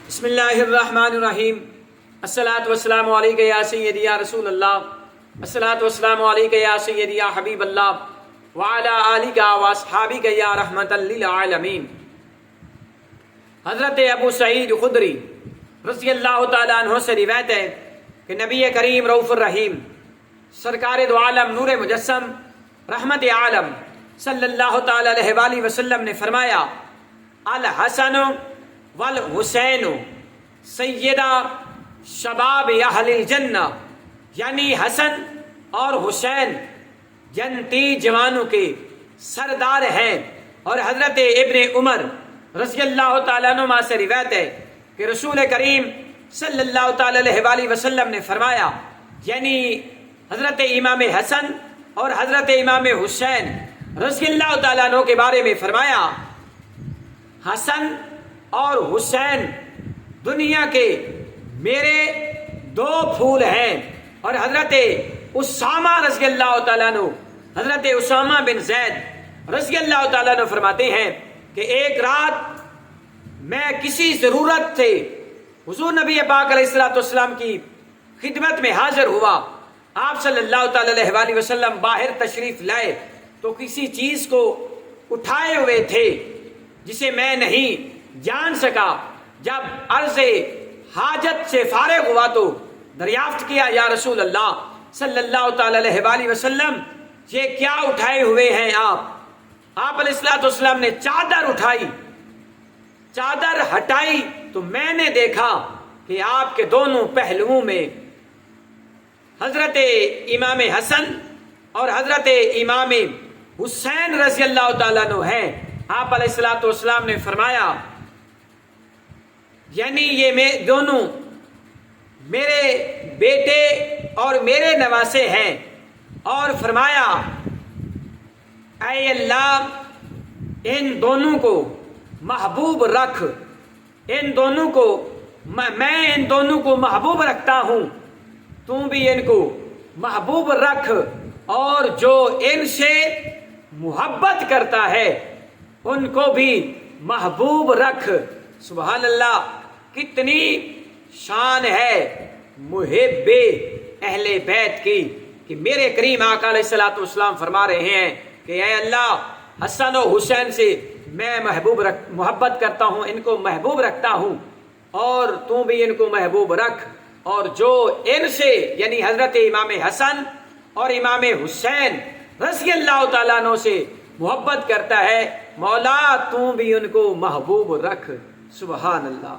بسم اللہ الرحمن الرحیم الصلاۃ والسلام علیک یا سیدی یا رسول اللہ الصلاۃ والسلام علیک یا سیدی یا حبیب اللہ وعلی آلک و اصحابک یا رحمۃ للعالمین۔ حضرت ابو سعید خدری رضی اللہ تعالیٰ عنہ سے روایت ہے کہ نبی کریم رؤوف الرحیم سرکار دو عالم نور مجسم رحمت عالم صلی اللہ تعالیٰ علیہ وآلہ وسلم نے فرمایا، الحسن والحسین سیدہ شباب اہل الجنہ، یعنی حسن اور حسین جنتی جوانوں کے سردار ہیں۔ اور حضرت ابن عمر رضی اللہ تعالیٰ عنہ سے روایت ہے کہ رسول کریم صلی اللہ تعالیٰ علیہ وآلہ وسلم نے فرمایا، یعنی حضرت امام حسن اور حضرت امام حسین رضی اللہ تعالیٰ عنہ کے بارے میں فرمایا، حسن اور حسین دنیا کے میرے دو پھول ہیں۔ اور حضرت اسامہ رضی اللہ تعالیٰ عنہ، حضرت اسامہ بن زید رضی اللہ تعالیٰ عنہ فرماتے ہیں کہ ایک رات میں کسی ضرورت سے حضور نبی پاک علیہ الصلوۃ والسلام کی خدمت میں حاضر ہوا۔ آپ صلی اللہ تعالیٰ علیہ وآلہ وسلم باہر تشریف لائے تو کسی چیز کو اٹھائے ہوئے تھے جسے میں نہیں جان سکا۔ جب عرض حاجت سے فارغ ہوا تو دریافت کیا، یا رسول اللہ صلی اللہ تعالیٰ علیہ وآلہ وسلم یہ کیا اٹھائے ہوئے ہیں آپ علیہ الصلوۃ والسلام نے چادر اٹھائی، چادر ہٹائی تو میں نے دیکھا کہ آپ کے دونوں پہلوؤں میں حضرت امام حسن اور حضرت امام حسین رضی اللہ تعالیٰ عنہ ہیں۔ آپ علیہ الصلوۃ والسلام نے فرمایا، یعنی یہ دونوں میرے بیٹے اور میرے نواسے ہیں، اور فرمایا، اے اللہ ان دونوں کو محبوب رکھ، ان دونوں کو میں ان دونوں کو محبوب رکھتا ہوں، تم بھی ان کو محبوب رکھ، اور جو ان سے محبت کرتا ہے ان کو بھی محبوب رکھ۔ سبحان اللہ، کتنی شان ہے محب اہل بیت کی کہ میرے کریم آقا علیہ الصلوۃ والسلام فرما رہے ہیں کہ اے اللہ حسن و حسین سے میں محبت کرتا ہوں، ان کو محبوب رکھتا ہوں، اور تم بھی ان کو محبوب رکھ، اور جو ان سے یعنی حضرت امام حسن اور امام حسین رضی اللہ تعالیٰ عنہ سے محبت کرتا ہے، مولا تم بھی ان کو محبوب رکھ۔ سبحان اللہ۔